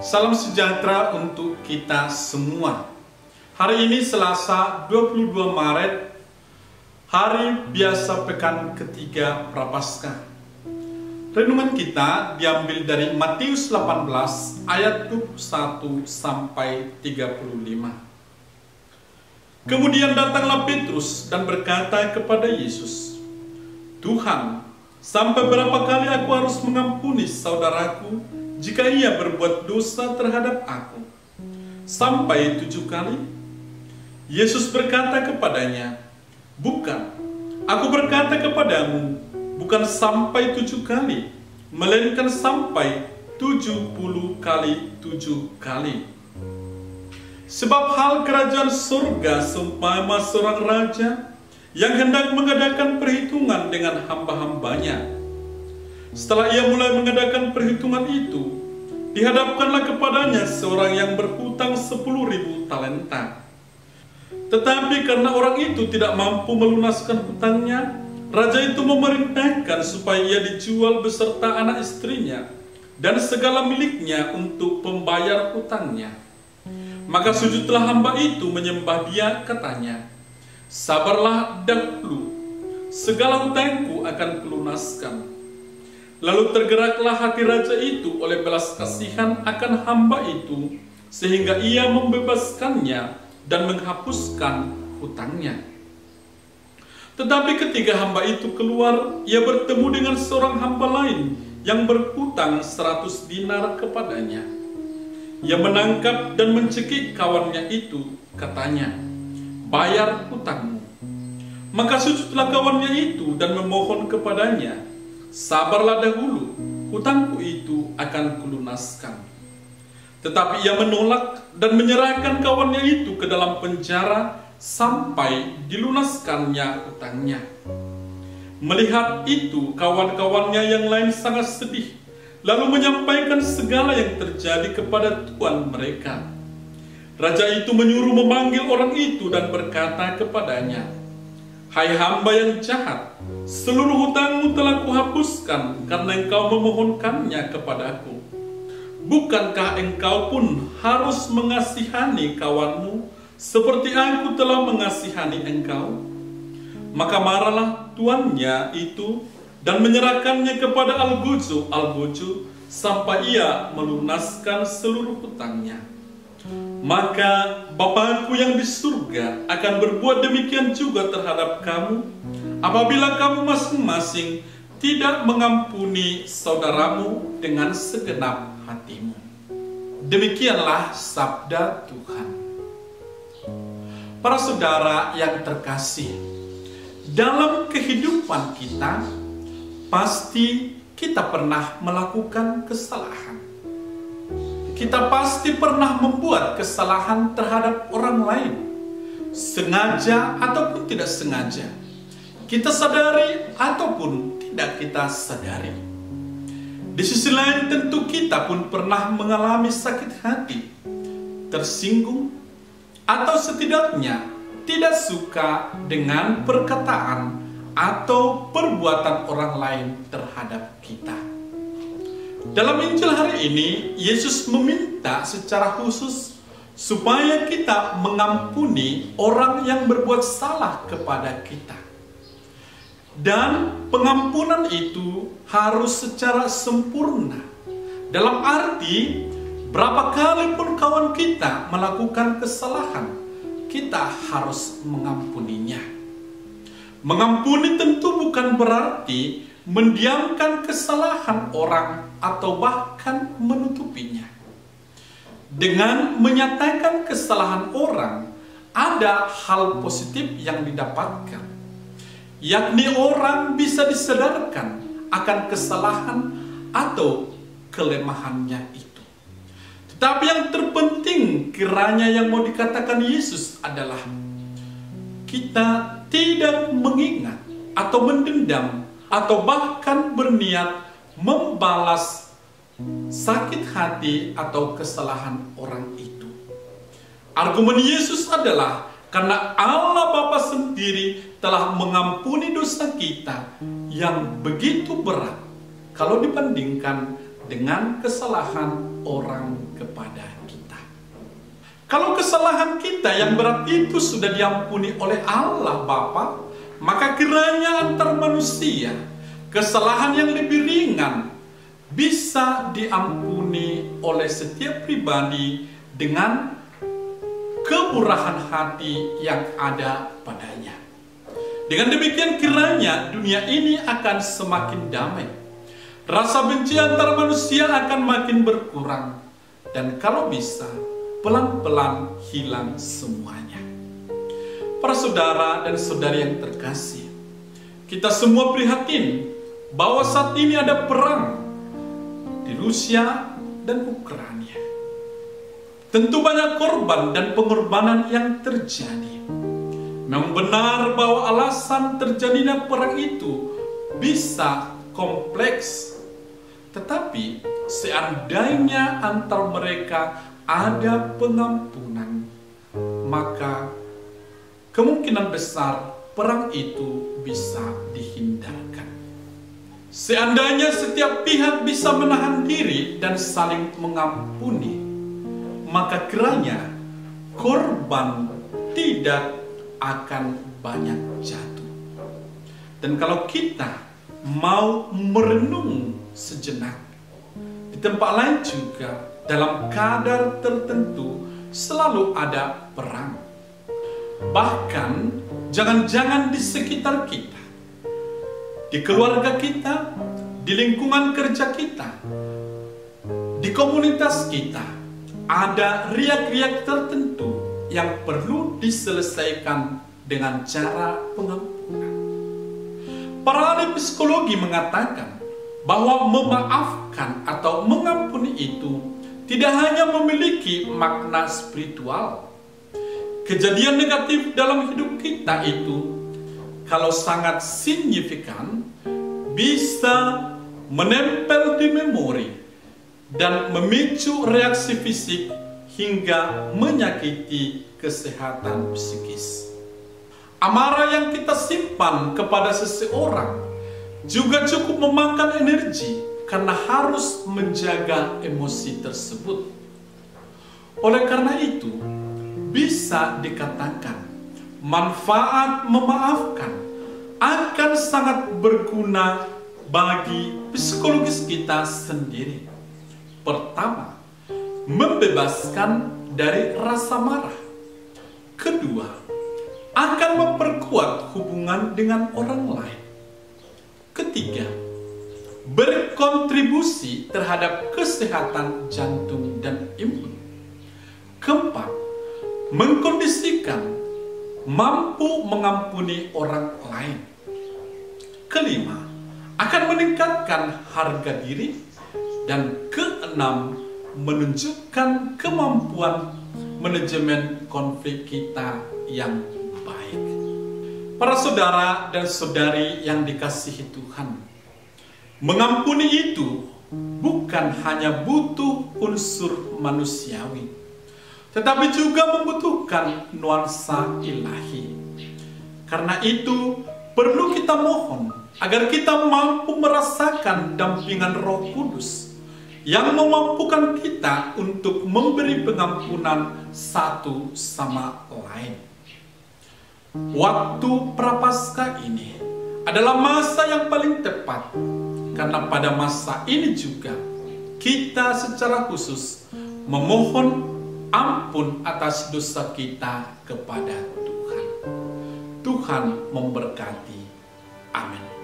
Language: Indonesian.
Salam sejahtera untuk kita semua. Hari ini Selasa 22 Maret, hari biasa pekan ketiga Prapaskah. Renungan kita diambil dari Matius 18 ayat 21 sampai 35. Kemudian datanglah Petrus dan berkata kepada Yesus, "Tuhan, sampai berapa kali aku harus mengampuni saudaraku jika ia berbuat dosa terhadap aku? Sampai 7 kali?" Yesus berkata kepadanya, "Bukan, aku berkata kepadamu, bukan sampai 7 kali, melainkan sampai 70 kali 7 kali. Sebab hal kerajaan surga seumpama seorang raja yang hendak mengadakan perhitungan dengan hamba-hambanya. Setelah ia mulai mengadakan perhitungan itu, dihadapkanlah kepadanya seorang yang berhutang 10.000 talenta. Tetapi karena orang itu tidak mampu melunaskan hutangnya, raja itu memerintahkan supaya ia dijual beserta anak istrinya dan segala miliknya untuk pembayar hutangnya. Maka sujudlah hamba itu menyembah dia, katanya, 'Sabarlah dahulu, segala hutangku akan kulunaskan.' Lalu tergeraklah hati raja itu oleh belas kasihan akan hamba itu, sehingga ia membebaskannya dan menghapuskan hutangnya. Tetapi ketika hamba itu keluar, ia bertemu dengan seorang hamba lain yang berhutang 100 dinar kepadanya. Ia menangkap dan mencekik kawannya itu, katanya, 'Bayar hutangmu.' Maka sujudlah kawannya itu dan memohon kepadanya, 'Sabarlah dahulu, hutangku itu akan kulunaskan.' Tetapi ia menolak dan menyerahkan kawannya itu ke dalam penjara sampai dilunaskannya hutangnya. Melihat itu, kawan-kawannya yang lain sangat sedih, lalu menyampaikan segala yang terjadi kepada tuan mereka. Raja itu menyuruh memanggil orang itu dan berkata kepadanya, 'Hai hamba yang jahat, seluruh hutangmu telah kuhapuskan karena engkau memohonkannya kepadaku. Bukankah engkau pun harus mengasihani kawanmu seperti aku telah mengasihani engkau?' Maka marahlah tuannya itu dan menyerahkannya kepada algojo sampai ia melunaskan seluruh hutangnya. Maka Bapakku yang di surga akan berbuat demikian juga terhadap kamu, apabila kamu masing-masing tidak mengampuni saudaramu dengan segenap hatimu." Demikianlah sabda Tuhan. Para saudara yang terkasih, dalam kehidupan kita pasti kita pernah melakukan kesalahan. Kita pasti pernah membuat kesalahan terhadap orang lain, sengaja ataupun tidak sengaja. Kita sadari ataupun tidak kita sadari. Di sisi lain tentu kita pun pernah mengalami sakit hati, tersinggung, atau setidaknya tidak suka dengan perkataan atau perbuatan orang lain terhadap kita. Dalam Injil hari ini, Yesus meminta secara khusus supaya kita mengampuni orang yang berbuat salah kepada kita. Dan pengampunan itu harus secara sempurna. Dalam arti, berapa kali pun kawan kita melakukan kesalahan, kita harus mengampuninya. Mengampuni tentu bukan berarti mendiamkan kesalahan orang atau bahkan menutupinya. Dengan menyatakan kesalahan orang, ada hal positif yang didapatkan, yakni orang bisa disadarkan akan kesalahan atau kelemahannya itu. Tetapi yang terpenting kiranya yang mau dikatakan Yesus adalah kita tidak mengingat atau mendendam atau bahkan berniat membalas sakit hati atau kesalahan orang itu. Argumen Yesus adalah karena Allah Bapa sendiri telah mengampuni dosa kita yang begitu berat kalau dibandingkan dengan kesalahan orang kepada kita. Kalau kesalahan kita yang berat itu sudah diampuni oleh Allah Bapa, maka kiranya antar manusia kesalahan yang lebih ringan bisa diampuni oleh setiap pribadi dengan kemurahan hati yang ada padanya. Dengan demikian kiranya dunia ini akan semakin damai. Rasa benci antar manusia akan makin berkurang. Dan kalau bisa, pelan-pelan hilang semuanya. Para saudara dan saudari yang terkasih, kita semua prihatin bahwa saat ini ada perang di Rusia dan Ukraina. Tentu banyak korban dan pengorbanan yang terjadi. Memang benar bahwa alasan terjadinya perang itu bisa kompleks. Tetapi seandainya antar mereka ada pengampunan, maka kemungkinan besar perang itu bisa dihindarkan. Seandainya setiap pihak bisa menahan diri dan saling mengampuni, maka kiranya korban tidak akan banyak jatuh. Dan kalau kita mau merenung sejenak, di tempat lain juga dalam kadar tertentu selalu ada perang. Bahkan jangan-jangan di sekitar kita, di keluarga kita, di lingkungan kerja kita, di komunitas kita, ada riak-riak tertentu yang perlu diselesaikan dengan cara pengampunan. Para ahli psikologi mengatakan bahwa memaafkan atau mengampuni itu tidak hanya memiliki makna spiritual. Kejadian negatif dalam hidup kita itu, kalau sangat signifikan, bisa menempel di memori dan memicu reaksi fisik hingga menyakiti kesehatan psikis. Amarah yang kita simpan kepada seseorang juga cukup memakan energi karena harus menjaga emosi tersebut. Oleh karena itu, bisa dikatakan manfaat memaafkan akan sangat berguna bagi psikologis kita sendiri. Pertama, membebaskan dari rasa marah. Kedua, akan memperkuat hubungan dengan orang lain. Ketiga, berkontribusi terhadap kesehatan jantung dan imun. Keempat, mengkondisikan mampu mengampuni orang lain. Kelima, akan meningkatkan harga diri. Dan keenam, menunjukkan kemampuan manajemen konflik kita yang baik. Para saudara dan saudari yang dikasihi Tuhan, mengampuni itu bukan hanya butuh unsur manusiawi, tetapi juga membutuhkan nuansa ilahi. Karena itu perlu kita mohon agar kita mampu merasakan dampingan Roh Kudus yang memampukan kita untuk memberi pengampunan satu sama lain. Waktu Prapaskah ini adalah masa yang paling tepat, karena pada masa ini juga kita secara khusus memohon ampun atas dosa kita kepada Tuhan. Tuhan memberkati. Amin.